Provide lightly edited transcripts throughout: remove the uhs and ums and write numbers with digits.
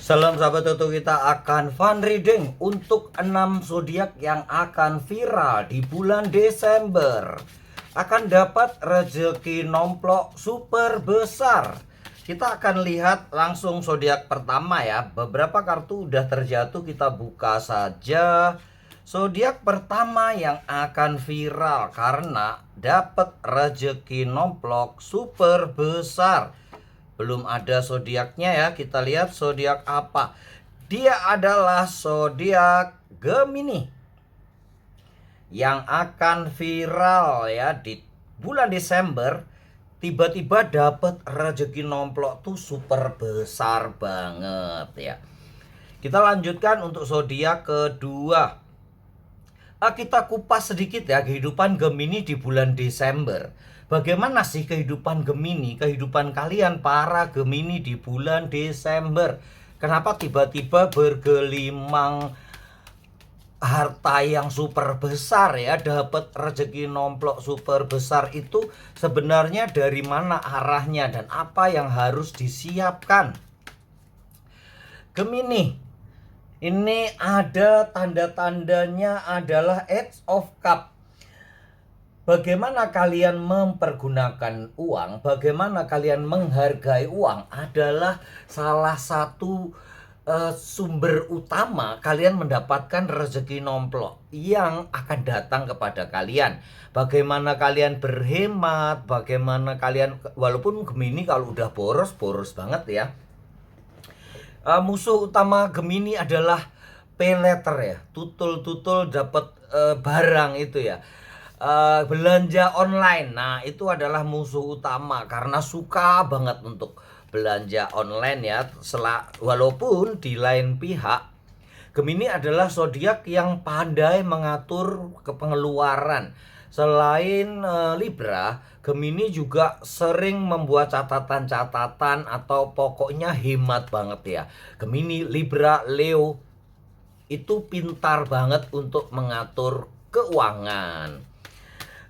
Salam sahabat Toto, kita akan fun reading untuk 6 zodiak yang akan viral di bulan Desember. Akan dapat rezeki nomplok super besar. Kita akan lihat langsung zodiak pertama ya. Beberapa kartu udah terjatuh, kita buka saja. Zodiak pertama yang akan viral karena dapat rezeki nomplok super besar. Belum ada zodiaknya ya. Kita lihat zodiak apa. Dia adalah zodiak Gemini yang akan viral ya di bulan Desember. Tiba-tiba dapat rezeki nomplok tuh super besar banget ya. Kita lanjutkan untuk zodiak kedua. Kita kupas sedikit ya kehidupan Gemini di bulan Desember. Bagaimana sih kehidupan Gemini, kehidupan kalian para Gemini di bulan Desember? Kenapa tiba-tiba bergelimang harta yang super besar ya, dapat rezeki nomplok super besar itu sebenarnya dari mana arahnya dan apa yang harus disiapkan? Gemini, ini ada tanda-tandanya adalah Eight of Cup. Bagaimana kalian mempergunakan uang, bagaimana kalian menghargai uang adalah salah satu sumber utama kalian mendapatkan rezeki nomplok yang akan datang kepada kalian. Bagaimana kalian berhemat, bagaimana kalian, walaupun Gemini kalau udah boros banget ya. Musuh utama Gemini adalah pay letter ya, tutul dapat barang itu ya. Belanja online, nah itu adalah musuh utama karena suka banget untuk belanja online ya. Walaupun di lain pihak Gemini adalah zodiak yang pandai mengatur pengeluaran. Selain Libra, Gemini juga sering membuat catatan-catatan atau pokoknya hemat banget ya. Gemini, Libra, Leo itu pintar banget untuk mengatur keuangan.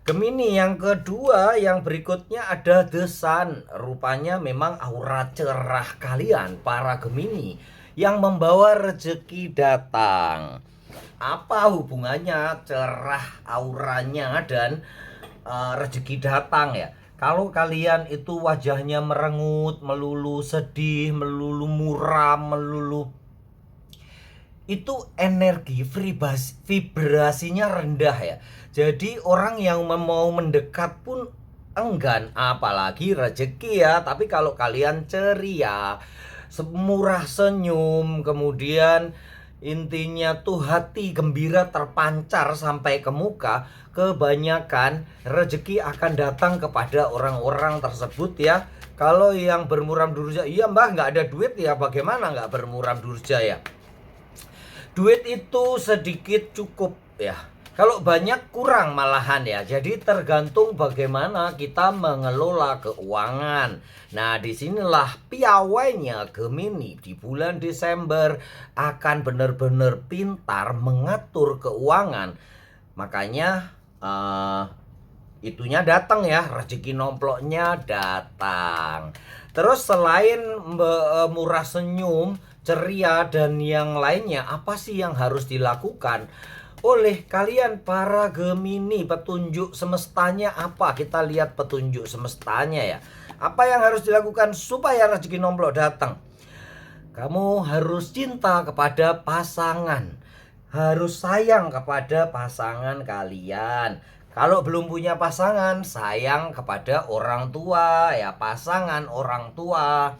Gemini yang kedua, yang berikutnya ada The Sun. Rupanya memang aura cerah kalian para Gemini yang membawa rezeki datang. Apa hubungannya cerah auranya dan rezeki datang ya? Kalau kalian itu wajahnya merengut, melulu sedih, melulu muram, melulu, itu energi vibrasinya rendah ya. Jadi orang yang mau mendekat pun enggan, apalagi rezeki ya. Tapi kalau kalian ceria, murah senyum, kemudian intinya tuh hati gembira terpancar sampai ke muka, kebanyakan rezeki akan datang kepada orang-orang tersebut ya. Kalau yang bermuram durja, iya mbah nggak ada duit ya, bagaimana nggak bermuram durja ya? Duit itu sedikit cukup ya. Kalau banyak kurang malahan ya. Jadi tergantung bagaimana kita mengelola keuangan. Nah, disinilah piawainya Gemini di bulan Desember akan benar-benar pintar mengatur keuangan. Makanya itunya datang ya, rezeki nomploknya datang. Terus selain murah senyum, ceria dan yang lainnya, apa sih yang harus dilakukan oleh kalian para Gemini? Petunjuk semestanya apa? Kita lihat petunjuk semestanya ya. Apa yang harus dilakukan supaya rezeki nomplok datang? Kamu harus cinta kepada pasangan, harus sayang kepada pasangan kalian. Kalau belum punya pasangan, sayang kepada orang tua ya, pasangan orang tua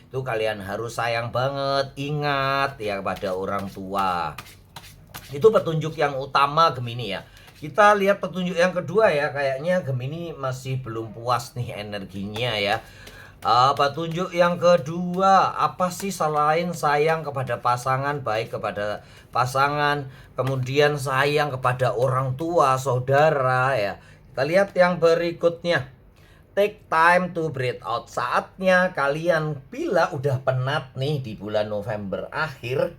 itu kalian harus sayang banget, ingat ya kepada orang tua. Itu petunjuk yang utama Gemini ya. Kita lihat petunjuk yang kedua ya. Kayaknya Gemini masih belum puas nih energinya ya. Petunjuk yang kedua, apa sih selain sayang kepada pasangan, baik kepada pasangan, kemudian sayang kepada orang tua, saudara ya. Kita lihat yang berikutnya. Take time to breathe out. Saatnya kalian, bila udah penat nih di bulan November akhir,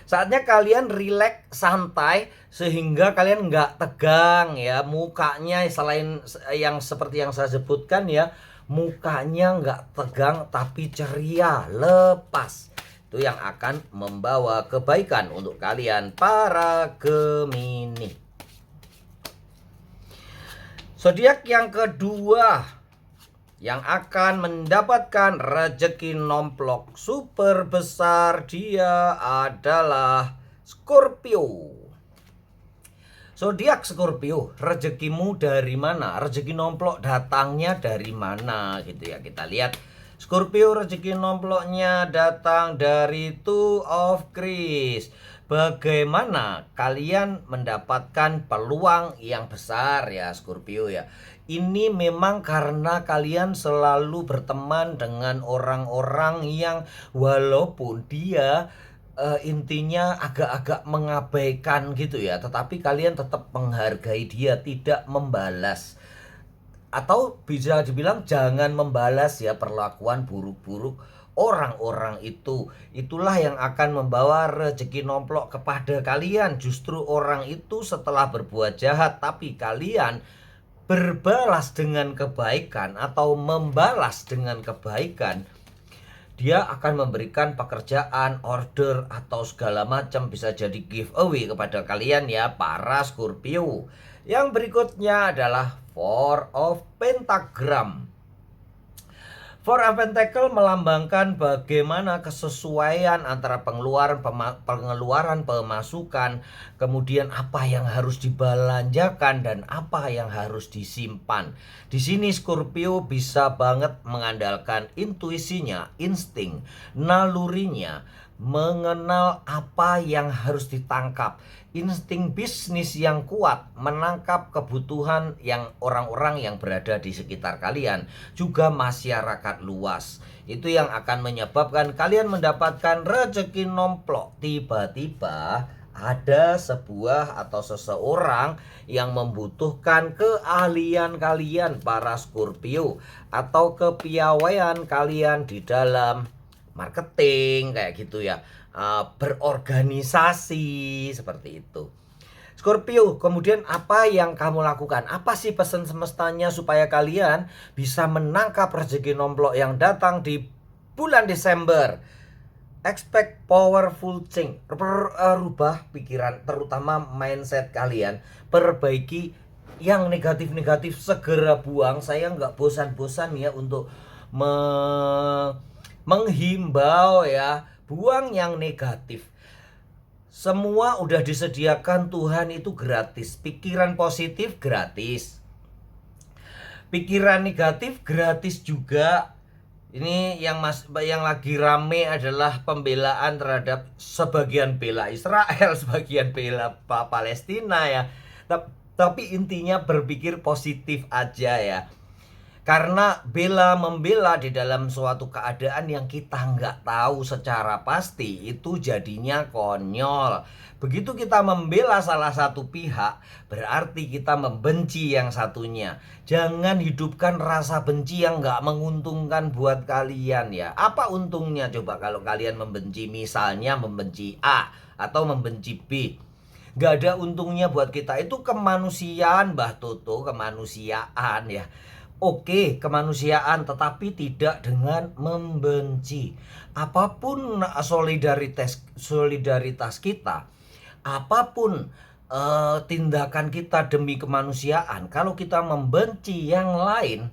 saatnya kalian rileks, santai, sehingga kalian nggak tegang ya mukanya. Selain yang seperti yang saya sebutkan ya, mukanya nggak tegang tapi ceria, lepas. Itu yang akan membawa kebaikan untuk kalian para Gemini. Zodiak yang kedua yang akan mendapatkan rezeki nomplok super besar, dia adalah Scorpio. Zodiak Scorpio, rezekimu dari mana? Rezeki nomplok datangnya dari mana gitu ya. Kita lihat Scorpio, rezeki nomploknya datang dari Two of Cups. Bagaimana kalian mendapatkan peluang yang besar ya Scorpio ya. Ini memang karena kalian selalu berteman dengan orang-orang yang walaupun dia intinya agak-agak mengabaikan gitu ya, tetapi kalian tetap menghargai dia, tidak membalas. Atau bisa dibilang jangan membalas ya perlakuan buruk-buruk orang-orang itu. Itulah yang akan membawa rezeki nomplok kepada kalian. Justru orang itu setelah berbuat jahat tapi kalian berbalas dengan kebaikan atau membalas dengan kebaikan, dia akan memberikan pekerjaan, order, atau segala macam, bisa jadi giveaway kepada kalian ya para Scorpio. Yang berikutnya adalah Four of Pentagram. Four of Pentacle melambangkan bagaimana kesesuaian antara pengeluaran pemasukan, kemudian apa yang harus dibelanjakan dan apa yang harus disimpan. Di sini Scorpio bisa banget mengandalkan intuisinya, insting, nalurinya, mengenal apa yang harus ditangkap. Insting bisnis yang kuat menangkap kebutuhan yang orang-orang yang berada di sekitar kalian, juga masyarakat luas. Itu yang akan menyebabkan kalian mendapatkan rezeki nomplok. Tiba-tiba ada sebuah atau seseorang yang membutuhkan keahlian kalian para Scorpio atau kepiawaian kalian di dalam marketing kayak gitu ya, berorganisasi seperti itu. Scorpio, kemudian apa yang kamu lakukan? Apa sih pesan semestanya supaya kalian bisa menangkap rezeki nomplok yang datang di bulan Desember? Expect powerful change. Rubah pikiran, terutama mindset kalian. Perbaiki yang negatif-negatif, segera buang. Saya nggak bosan-bosan ya untuk menghimbau ya, buang yang negatif. Semua udah disediakan Tuhan itu gratis. Pikiran positif gratis, pikiran negatif gratis juga. Ini yang lagi rame adalah pembelaan terhadap sebagian bela Israel, sebagian bela Palestina ya. Tapi intinya berpikir positif aja ya. Karena membela di dalam suatu keadaan yang kita nggak tahu secara pasti, itu jadinya konyol. Begitu kita membela salah satu pihak, berarti kita membenci yang satunya. Jangan hidupkan rasa benci yang nggak menguntungkan buat kalian ya. Apa untungnya coba kalau kalian membenci, misalnya membenci A atau membenci B? Nggak ada untungnya buat kita. Itu kemanusiaan, Mbah Toto, kemanusiaan ya. Oke, kemanusiaan, tetapi tidak dengan membenci. Apapun solidaritas kita, apapun tindakan kita demi kemanusiaan, kalau kita membenci yang lain,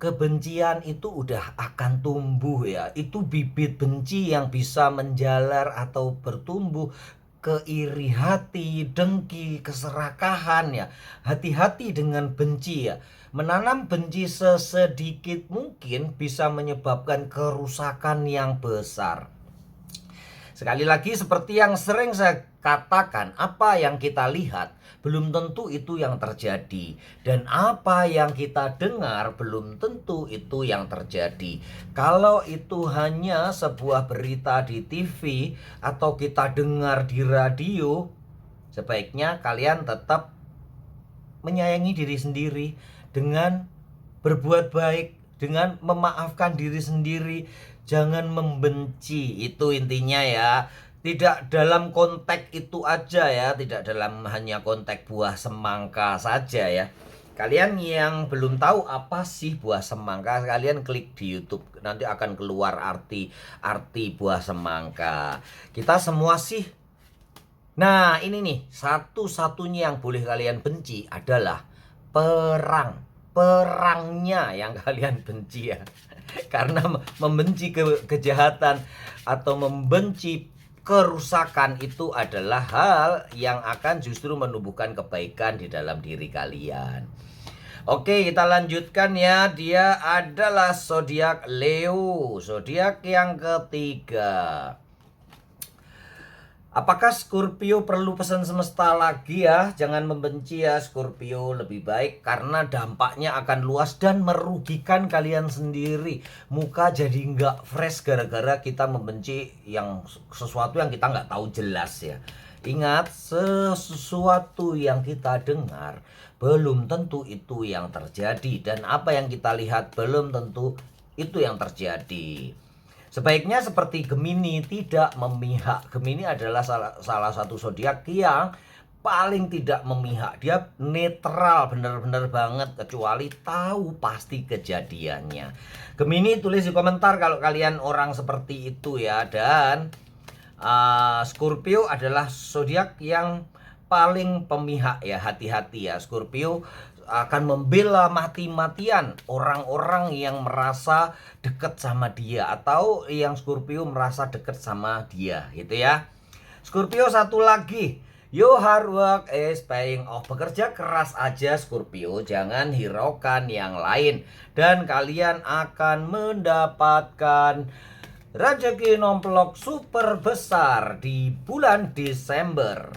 kebencian itu udah akan tumbuh ya. Itu bibit benci yang bisa menjalar atau bertumbuh ke iri hati, dengki, keserakahan ya. Hati-hati dengan benci ya. Menanam benci sesedikit mungkin bisa menyebabkan kerusakan yang besar. Sekali lagi, seperti yang sering saya katakan, apa yang kita lihat belum tentu itu yang terjadi, dan apa yang kita dengar belum tentu itu yang terjadi. Kalau itu hanya sebuah berita di TV atau kita dengar di radio, sebaiknya kalian tetap menyayangi diri sendiri dengan berbuat baik, dengan memaafkan diri sendiri. Jangan membenci, itu intinya ya. Tidak dalam konteks itu aja ya, tidak dalam hanya konteks buah semangka saja ya. Kalian yang belum tahu apa sih buah semangka, kalian klik di YouTube, nanti akan keluar arti buah semangka. Kita semua sih. Nah, ini nih, satu-satunya yang boleh kalian benci adalah perang. Perangnya yang kalian benci ya. Karena membenci kejahatan atau membenci kerusakan itu adalah hal yang akan justru menumbuhkan kebaikan di dalam diri kalian. Oke, kita lanjutkan ya. Dia adalah zodiak Leo, zodiak yang ketiga. Apakah Scorpio perlu pesan semesta lagi ya? Jangan membenci ya Scorpio, lebih baik karena dampaknya akan luas dan merugikan kalian sendiri. Muka jadi nggak fresh gara-gara kita membenci yang sesuatu yang kita nggak tahu jelas ya. Ingat, sesuatu yang kita dengar belum tentu itu yang terjadi, dan apa yang kita lihat belum tentu itu yang terjadi. Sebaiknya seperti Gemini, tidak memihak. Gemini adalah salah satu zodiak yang paling tidak memihak. Dia netral bener-bener banget, kecuali tahu pasti kejadiannya. Gemini, tulis di komentar kalau kalian orang seperti itu ya. Dan Scorpio adalah zodiak yang paling pemihak ya. Hati-hati ya, Scorpio akan membela mati-matian orang-orang yang merasa dekat sama dia, atau yang Scorpio merasa dekat sama dia gitu ya. Scorpio, satu lagi, your hard work is paying off. Bekerja keras aja Scorpio, jangan hiraukan yang lain, dan kalian akan mendapatkan rezeki nomplok super besar di bulan Desember.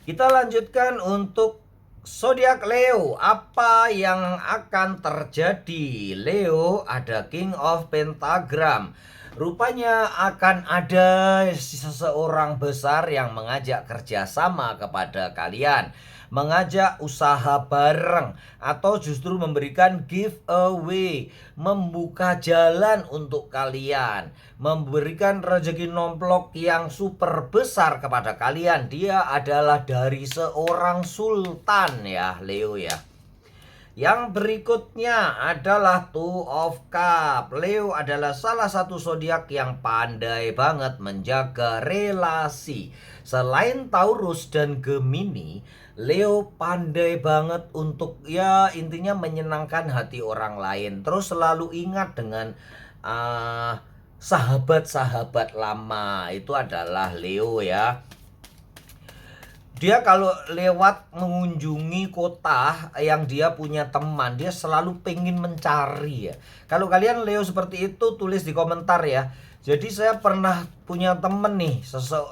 Kita lanjutkan untuk zodiak Leo. Apa yang akan terjadi? Leo ada King of Pentagram. Rupanya akan ada seseorang besar yang mengajak kerjasama kepada kalian, mengajak usaha bareng, atau justru memberikan giveaway, membuka jalan untuk kalian, memberikan rezeki nomplok yang super besar kepada kalian. Dia adalah dari seorang sultan ya Leo ya. Yang berikutnya adalah Two of Cup. Leo adalah salah satu zodiak yang pandai banget menjaga relasi. Selain Taurus dan Gemini, Leo pandai banget untuk ya intinya menyenangkan hati orang lain. Terus selalu ingat dengan sahabat-sahabat lama, itu adalah Leo ya. Dia kalau lewat mengunjungi kota yang dia punya teman, dia selalu pengen mencari ya. Kalau kalian Leo seperti itu, tulis di komentar ya. Jadi saya pernah punya temen nih,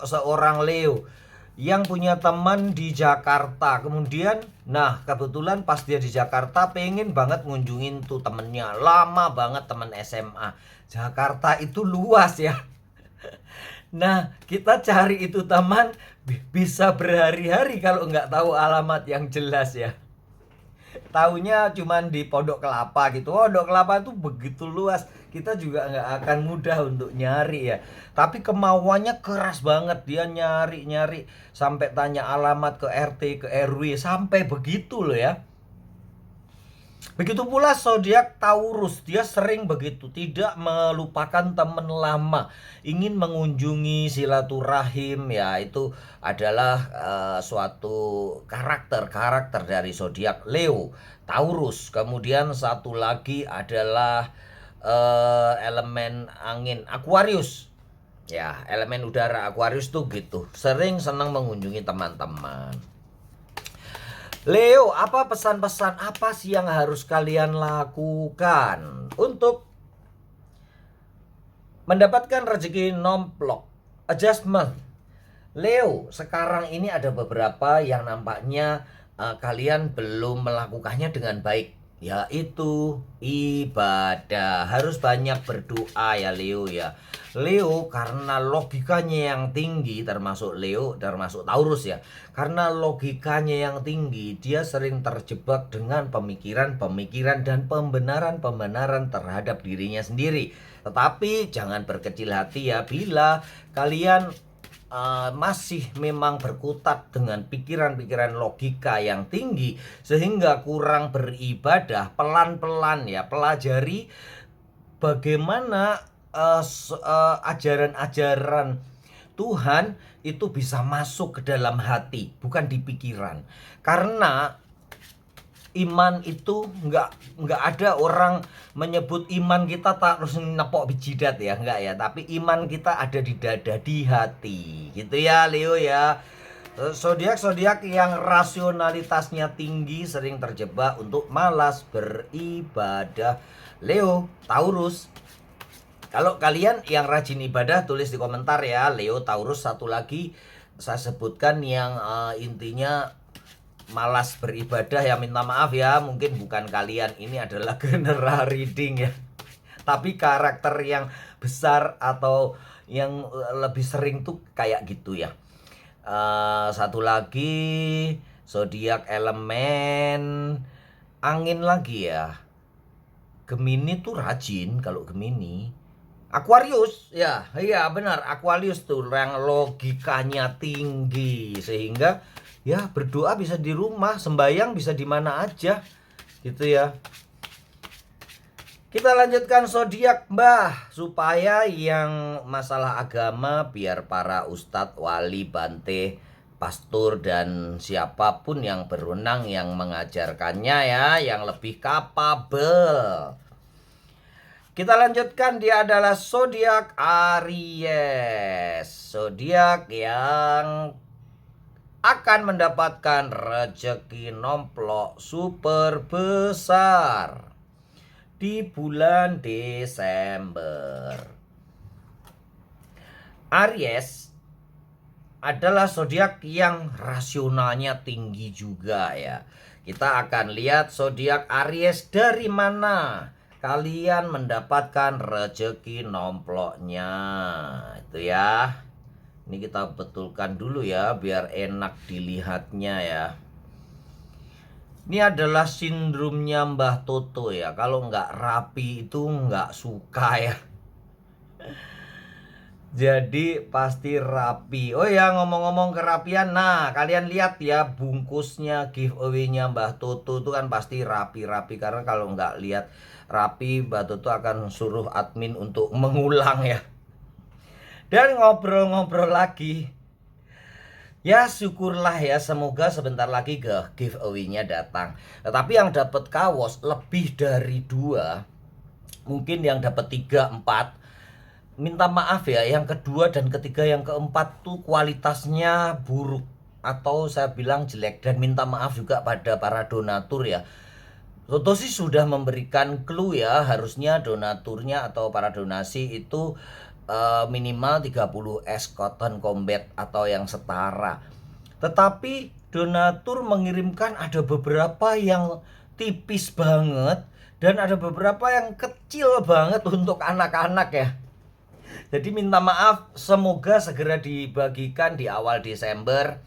seorang Leo yang punya teman di Jakarta. Kemudian, nah kebetulan pas dia di Jakarta pengen banget ngunjungin tuh temennya. Lama banget, temen SMA. Jakarta itu luas ya. Nah, kita cari itu teman bisa berhari-hari kalau nggak tahu alamat yang jelas ya. Taunya cuman di Pondok Kelapa gitu. Pondok Kelapa itu begitu luas, kita juga nggak akan mudah untuk nyari ya. Tapi kemauannya keras banget, dia nyari-nyari sampai tanya alamat ke RT, ke RW, sampai begitu loh ya. Begitu pula zodiak Taurus, dia sering begitu, tidak melupakan teman lama, ingin mengunjungi silaturahim ya. Itu adalah suatu karakter dari zodiak Leo, Taurus. Kemudian satu lagi adalah elemen angin Aquarius. Ya, elemen udara Aquarius tuh gitu, sering senang mengunjungi teman-teman. Leo, apa pesan-pesan apa sih yang harus kalian lakukan untuk mendapatkan rezeki nomplok? Adjustment. Leo, sekarang ini ada beberapa yang nampaknya kalian belum melakukannya dengan baik, yaitu ibadah. Harus banyak berdoa ya Leo ya. Leo karena logikanya yang tinggi, termasuk Leo, termasuk Taurus ya. Karena logikanya yang tinggi, dia sering terjebak dengan pemikiran-pemikiran dan pembenaran-pembenaran terhadap dirinya sendiri. Tetapi jangan berkecil hati ya, bila kalian masih memang berkutat dengan pikiran-pikiran logika yang tinggi sehingga kurang beribadah, pelan-pelan ya pelajari bagaimana ajaran-ajaran Tuhan itu bisa masuk ke dalam hati, bukan di pikiran. Karena iman itu nggak ada orang menyebut iman kita tak harus nepok bijidat ya, enggak ya, tapi iman kita ada di dada, di hati gitu ya Leo ya. Zodiak yang rasionalitasnya tinggi sering terjebak untuk malas beribadah. Leo, Taurus. Kalau kalian yang rajin ibadah tulis di komentar ya. Leo, Taurus, satu lagi saya sebutkan yang intinya malas beribadah ya, minta maaf ya, mungkin bukan kalian, ini adalah general reading ya. Tapi karakter yang besar atau yang lebih sering tuh kayak gitu ya. Satu lagi zodiak elemen angin lagi ya. Gemini tuh rajin kalau Gemini. Aquarius ya, iya benar, Aquarius tuh yang logikanya tinggi sehingga ya berdoa bisa di rumah, sembahyang bisa di mana aja gitu ya. Kita lanjutkan zodiak Mbah, supaya yang masalah agama biar para ustadz, wali, bante, pastor dan siapapun yang berwenang yang mengajarkannya ya, yang lebih kapabel. Kita lanjutkan, dia adalah zodiak Aries, zodiak yang akan mendapatkan rezeki nomplok super besar di bulan Desember. Aries adalah zodiak yang rasionalnya tinggi juga ya. Kita akan lihat zodiak Aries dari mana kalian mendapatkan rezeki nomploknya itu ya. Ini kita betulkan dulu ya biar enak dilihatnya ya. Ini adalah sindromnya Mbah Toto ya. Kalau nggak rapi itu nggak suka ya. Jadi pasti rapi. Oh ya, ngomong-ngomong kerapian, nah kalian lihat ya bungkusnya giveaway-nya Mbah Toto itu kan pasti rapi-rapi. Karena kalau nggak lihat rapi, Mbah Toto akan suruh admin untuk mengulang ya. Dan ngobrol-ngobrol lagi. Ya syukurlah ya, semoga sebentar lagi giveaway-nya datang. Tetapi yang dapat kaos lebih dari 2, mungkin yang dapat 3, 4. Minta maaf ya, yang kedua dan ketiga, yang keempat tuh kualitasnya buruk atau saya bilang jelek. Dan minta maaf juga pada para donatur ya. Toto sih sudah memberikan clue ya, harusnya donaturnya atau para donasi itu minimal 30 es cotton combat atau yang setara. Tetapi donatur mengirimkan ada beberapa yang tipis banget dan ada beberapa yang kecil banget untuk anak-anak ya. Jadi minta maaf, semoga segera dibagikan di awal Desember.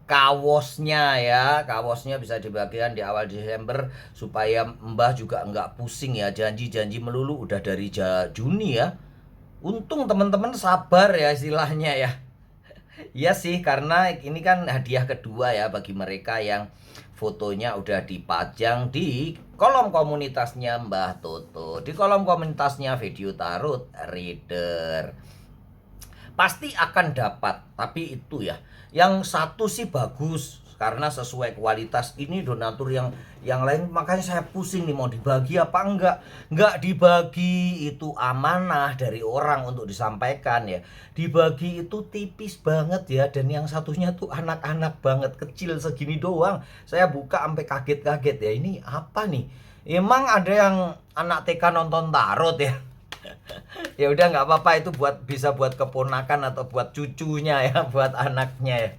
Kaosnya ya, kaosnya bisa dibagikan di awal Desember supaya Mbah juga nggak pusing ya, janji-janji melulu udah dari Juni ya. Untung teman-teman sabar ya istilahnya ya. Iya sih, karena ini kan hadiah kedua ya bagi mereka yang fotonya udah dipajang di kolom komunitasnya Mbah Toto, di kolom komunitasnya Video Tarot Reader. Pasti akan dapat, tapi itu ya. Yang satu sih bagus karena sesuai kualitas. Ini donatur yang lain, makanya saya pusing nih mau dibagi apa enggak dibagi. Itu amanah dari orang untuk disampaikan ya, dibagi itu tipis banget ya. Dan yang satunya tuh anak-anak banget, kecil segini doang. Saya buka sampai kaget-kaget ya, ini apa nih. Emang ada yang anak TK nonton tarot ya. Ya udah nggak apa-apa, itu bisa buat keponakan atau buat cucunya ya, buat anaknya ya.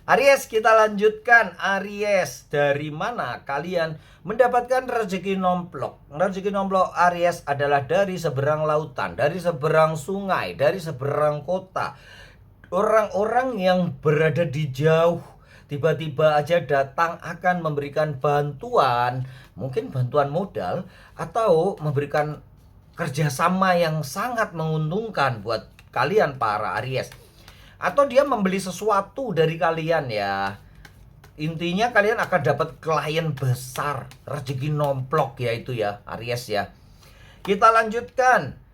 Aries, kita lanjutkan. Aries, dari mana kalian mendapatkan rezeki nomplok? Rezeki nomplok Aries adalah dari seberang lautan, dari seberang sungai, dari seberang kota. Orang-orang yang berada di jauh tiba-tiba aja datang akan memberikan bantuan, mungkin bantuan modal atau memberikan kerjasama yang sangat menguntungkan buat kalian para Aries. Atau dia membeli sesuatu dari kalian ya. Intinya kalian akan dapat klien besar, rezeki nomplok ya itu ya Aries ya. Kita lanjutkan.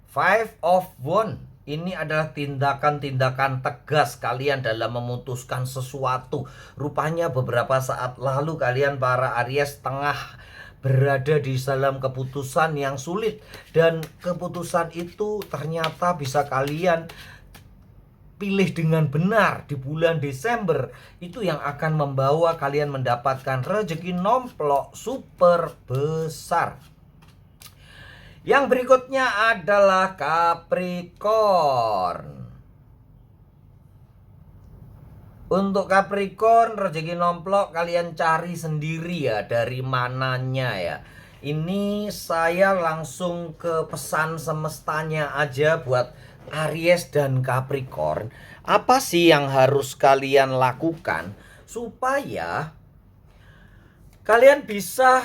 Five of Wands. Ini adalah tindakan-tindakan tegas kalian dalam memutuskan sesuatu. Rupanya beberapa saat lalu kalian para Aries tengah berada di dalam keputusan yang sulit. Dan keputusan itu ternyata bisa kalian pilih dengan benar di bulan Desember. Itu yang akan membawa kalian mendapatkan rezeki nomplok super besar. Yang berikutnya adalah Capricorn. Untuk Capricorn, rezeki nomplok kalian cari sendiri ya dari mananya ya. Ini saya langsung ke pesan semestanya aja buat Aries dan Capricorn. Apa sih yang harus kalian lakukan supaya kalian bisa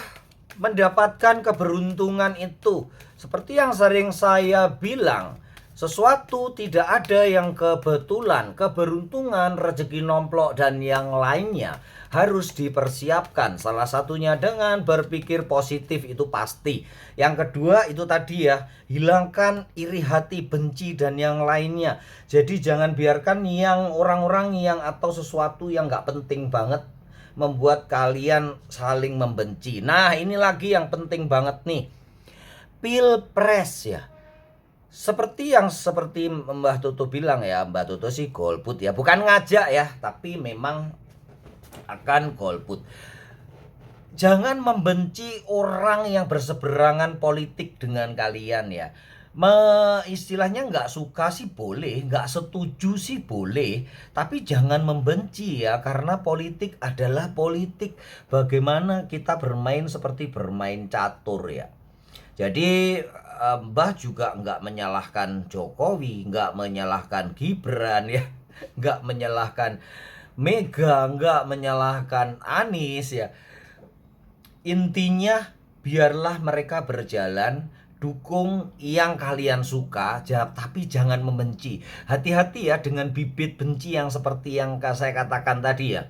mendapatkan keberuntungan itu? Seperti yang sering saya bilang, sesuatu tidak ada yang kebetulan. Keberuntungan, rezeki nomplok, dan yang lainnya harus dipersiapkan. Salah satunya dengan berpikir positif, itu pasti. Yang kedua itu tadi ya, hilangkan iri hati, benci, dan yang lainnya. Jadi jangan biarkan yang orang-orang yang atau sesuatu yang gak penting banget membuat kalian saling membenci. Nah ini lagi yang penting banget nih, Pilpres ya. Seperti Mbah Tutu bilang ya, Mbah Tutu sih golput ya, bukan ngajak ya, tapi memang akan golput. Jangan membenci orang yang berseberangan politik dengan kalian ya. Istilahnya nggak suka sih boleh, nggak setuju sih boleh, tapi jangan membenci ya, karena politik adalah politik. Bagaimana kita bermain seperti bermain catur ya. Jadi Mbah juga nggak menyalahkan Jokowi, nggak menyalahkan Gibran ya, nggak menyalahkan Mega, nggak menyalahkan Anies ya. Intinya biarlah mereka berjalan, dukung yang kalian suka, tapi jangan membenci. Hati-hati ya dengan bibit benci yang seperti yang saya katakan tadi ya.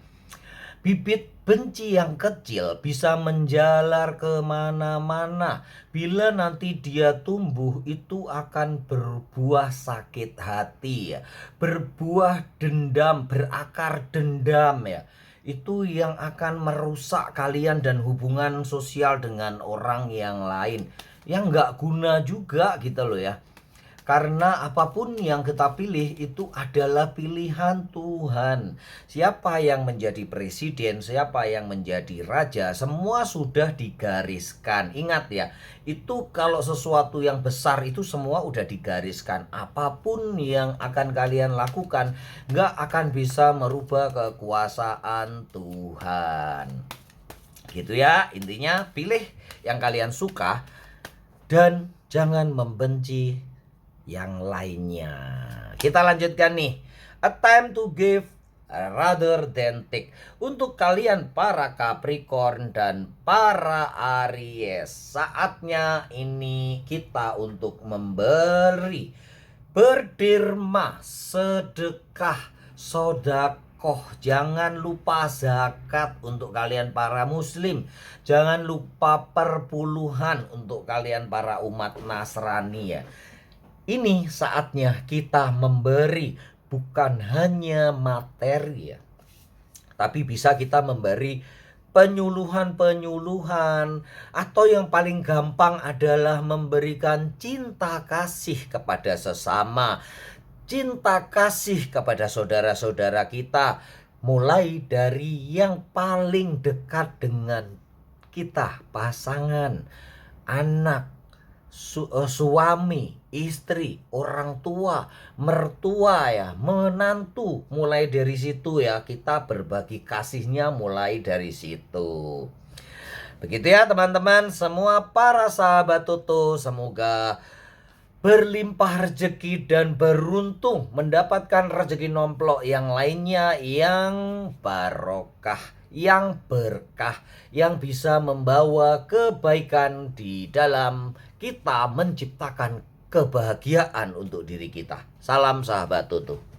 Bibit benci yang kecil bisa menjalar kemana-mana. Bila nanti dia tumbuh, itu akan berbuah sakit hati ya, berbuah dendam, berakar dendam ya. Itu yang akan merusak kalian dan hubungan sosial dengan orang yang lain, yang gak guna juga gitu loh ya. Karena apapun yang kita pilih itu adalah pilihan Tuhan. Siapa yang menjadi presiden, siapa yang menjadi raja, semua sudah digariskan. Ingat ya, itu kalau sesuatu yang besar itu semua udah digariskan. Apapun yang akan kalian lakukan, gak akan bisa merubah kekuasaan Tuhan. Gitu ya, intinya pilih yang kalian suka dan jangan membenci yang lainnya. Kita lanjutkan nih. A time to give rather than take. Untuk kalian para Capricorn dan para Aries, saatnya ini kita untuk memberi, berderma, sedekah, sodakoh. Jangan lupa zakat untuk kalian para muslim. Jangan lupa perpuluhan untuk kalian para umat Nasrani ya. Ini saatnya kita memberi, bukan hanya materi ya, tapi bisa kita memberi penyuluhan-penyuluhan, atau yang paling gampang adalah memberikan cinta kasih kepada sesama, cinta kasih kepada saudara-saudara kita, mulai dari yang paling dekat dengan kita, pasangan, anak, suami, istri, orang tua, mertua ya, menantu. Mulai dari situ ya, kita berbagi kasihnya mulai dari situ. Begitu ya teman-teman, semua para sahabat Tutu, semoga berlimpah rezeki dan beruntung mendapatkan rezeki nomplok yang lainnya yang barokah, yang berkah, yang bisa membawa kebaikan di dalam kita menciptakan kebahagiaan untuk diri kita. Salam sahabat Tutu.